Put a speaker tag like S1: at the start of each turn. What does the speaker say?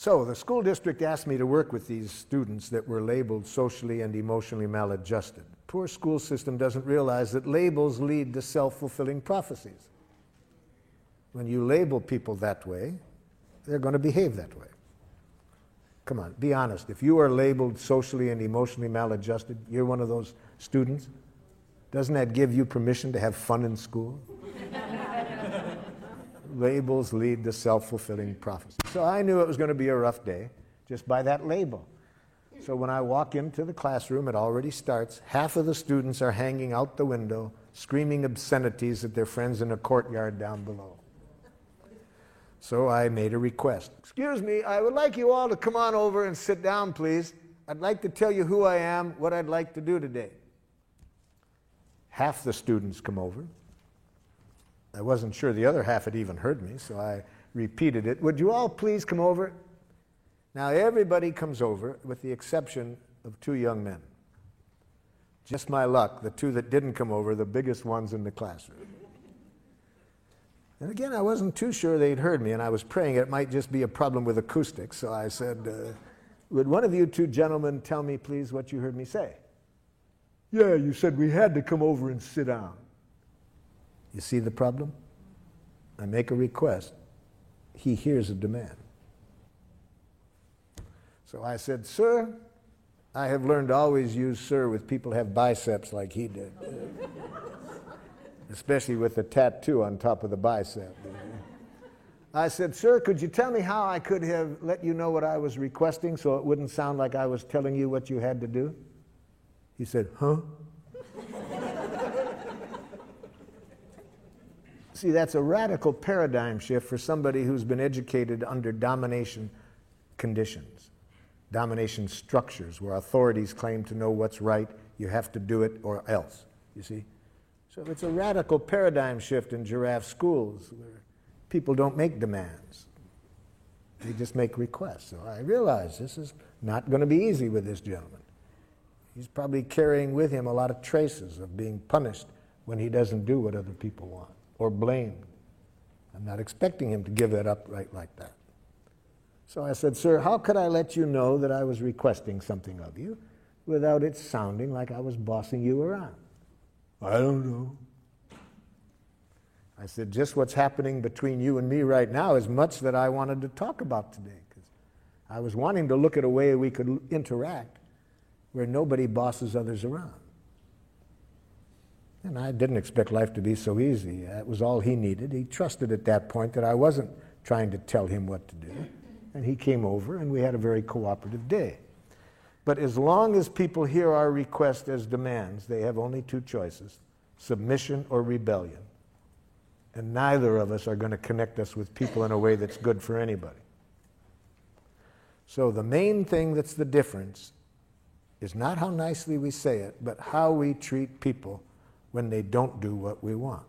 S1: So the school district asked me to work with these students that were labeled socially and emotionally maladjusted. Poor school system doesn't realize that labels lead to self-fulfilling prophecies. When you label people that way, they're going to behave that way. Come on, be honest. If you are labeled socially and emotionally maladjusted, you're one of those students, doesn't that give you permission to have fun in school? Labels lead to self-fulfilling prophecy. So I knew it was going to be a rough day just by that label. So when I walk into the classroom, it already starts. Half of the students are hanging out the window, screaming obscenities at their friends in a courtyard down below. So I made a request. Excuse me, I would like you all to come on over and sit down, please. I'd like to tell you who I am, what I'd like to do today. Half the students come over. I wasn't sure the other half had even heard me, so I repeated it. Would you all please come over? Now everybody comes over with the exception of two young men. Just my luck, the two that didn't come over, the biggest ones in the classroom. And again, I wasn't too sure they'd heard me, and I was praying it might just be a problem with acoustics, so I said, would one of you two gentlemen tell me please what you heard me say? Yeah, you said we had to come over and sit down. You see the problem? I make a request. He hears a demand. So I said, sir, I have learned to always use sir with people who have biceps like he did. Especially with the tattoo on top of the bicep. I said, sir, could you tell me how I could have let you know what I was requesting so it wouldn't sound like I was telling you what you had to do? He said, huh? See, that's a radical paradigm shift for somebody who's been educated under domination conditions, domination structures where authorities claim to know what's right, you have to do it or else, you see? So it's a radical paradigm shift in giraffe schools where people don't make demands. They just make requests. So I realize this is not going to be easy with this gentleman. He's probably carrying with him a lot of traces of being punished when he doesn't do what other people want, or blamed. I'm not expecting him to give that up right like that. So I said, sir, how could I let you know that I was requesting something of you without it sounding like I was bossing you around? I don't know. I said, just what's happening between you and me right now is much that I wanted to talk about today, because I was wanting to look at a way we could interact where nobody bosses others around. And I didn't expect life to be so easy. That was all he needed. He trusted at that point that I wasn't trying to tell him what to do. And he came over, and we had a very cooperative day. But as long as people hear our request as demands, they have only two choices, submission or rebellion. And neither of us are going to connect us with people in a way that's good for anybody. So the main thing that's the difference is not how nicely we say it, but how we treat people when they don't do what we want.